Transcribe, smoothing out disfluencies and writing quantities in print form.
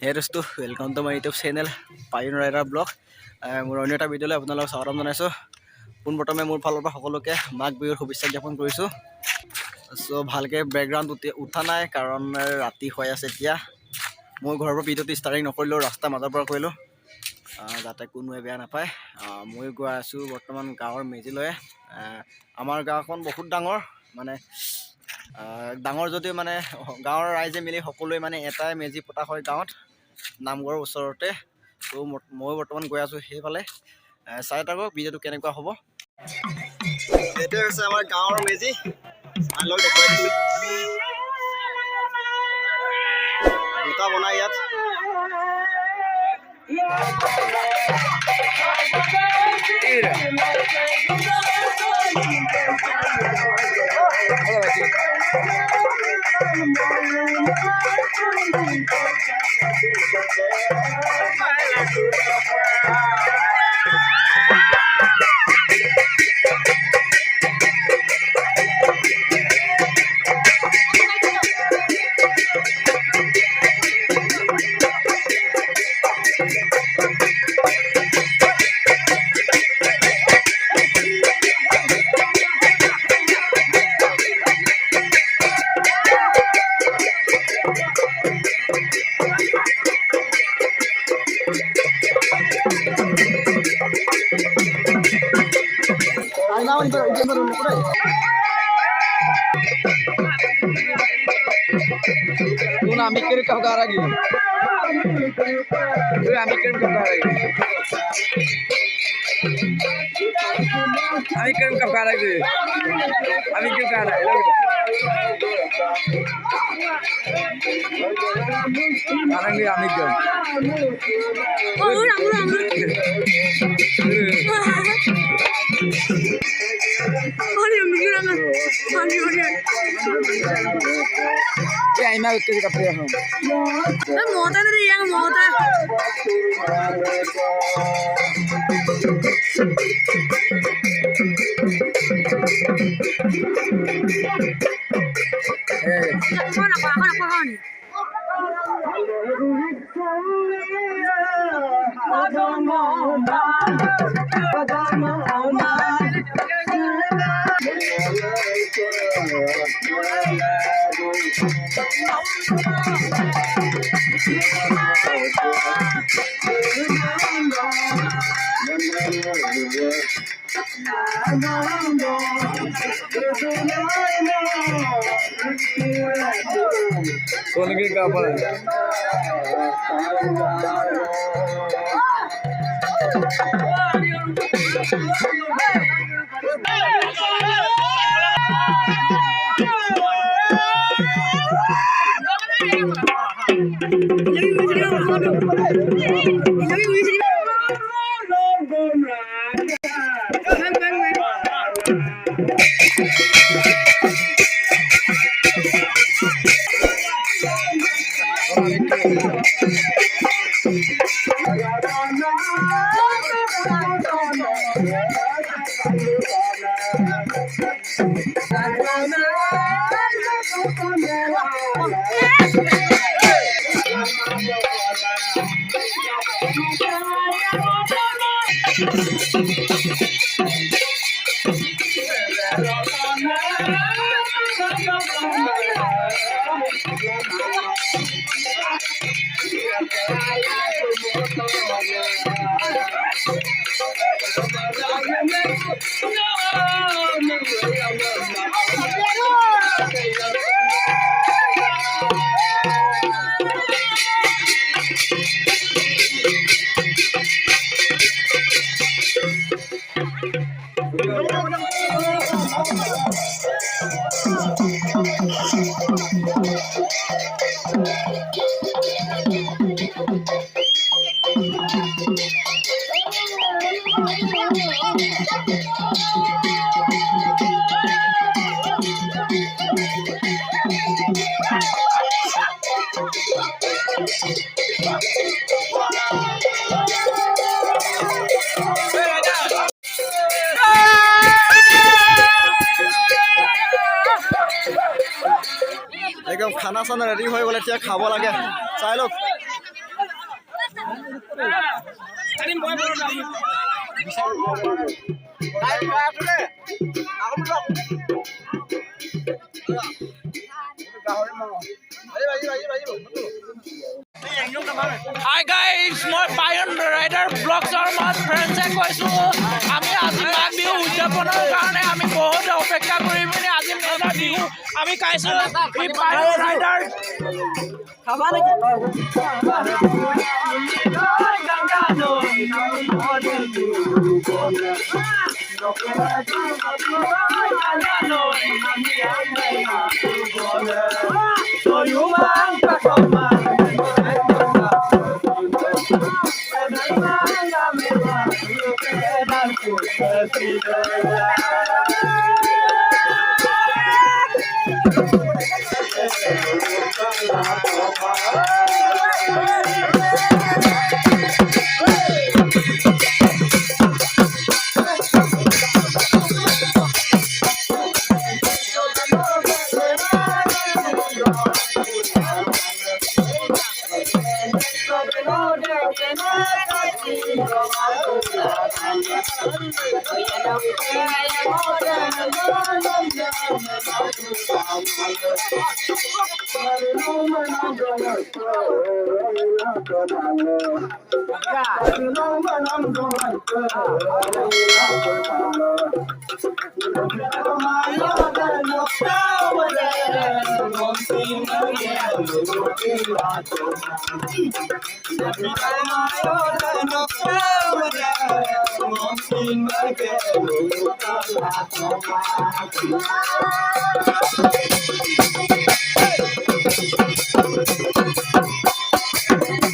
Hey Rustu, welcome to my YouTube channel Pioneer Rider Blog. মোৰ অন্য এটা ভিডিঅ'লৈ আপোনালোকক স্বাগতম জনাইছোঁ। পোনপ্ৰথমে মোৰ ফালৰ পৰা সকলোকে মাঘ বিহুৰ শুভেচ্ছা জ্ঞাপন কৰিছোঁ। চ' ভালকৈ বেকগ্ৰাউণ্ড উঠা নাই কাৰণ ৰাতি হৈ আছে এতিয়া। মই ঘৰৰ পৰা ভিডিঅ'টো ষ্টাৰ্টিং নকৰিলোঁ, ৰাস্তাৰ মাজৰ পৰা কৰিলোঁ যাতে কোনোৱে বেয়া নাপায়। মই গৈ আছোঁ বৰ্তমান গাঁৱৰ মেজিলৈ। আমাৰ গাঁওখন বহুত ডাঙৰ, মানে ডাঙৰ যদিও মানে গাঁৱৰ ৰাইজে মিলি সকলোৱে মানে এটাই মেজি পতা হয় গাঁৱত নামঘৰৰ ওচৰতে। ত' মই বৰ্তমান গৈ আছোঁ সেইফালে, চাই থাকক ভিডিঅ'টো কেনেকুৱা হ'ব। এইটোৱে হৈছে আমাৰ গাঁৱৰ মেজি, অলপ দেখুৱাই দিছোঁ। দুটা বনাই ইয়াত। আমি কিরম কাপড় রাখি আমি কিরম কাপড় রাখি আমি কিরম কাপড় রাখি আমি কিরম কাপড় রাখি আমি আমি কিরম Ay, me que diga pejo. La moda de yang moda. कौन के कापड़ एकदम खाना साना रेडी हो गए, खाब लगे चाह लोग Hi guys, মই পায়ন ৰাইডাৰ ব্লগছৰ মাছ ফ্ৰেণ্ডছে কৈছোঁ আমি আজি মাঘ বিহু উদযাপনৰ কাৰণে আমি বহুত অপেক্ষা কৰি পিনে আজি মেলা বিহু আমি খাইছোঁ এই পায়ন ৰাইডাৰ খাবা নেকি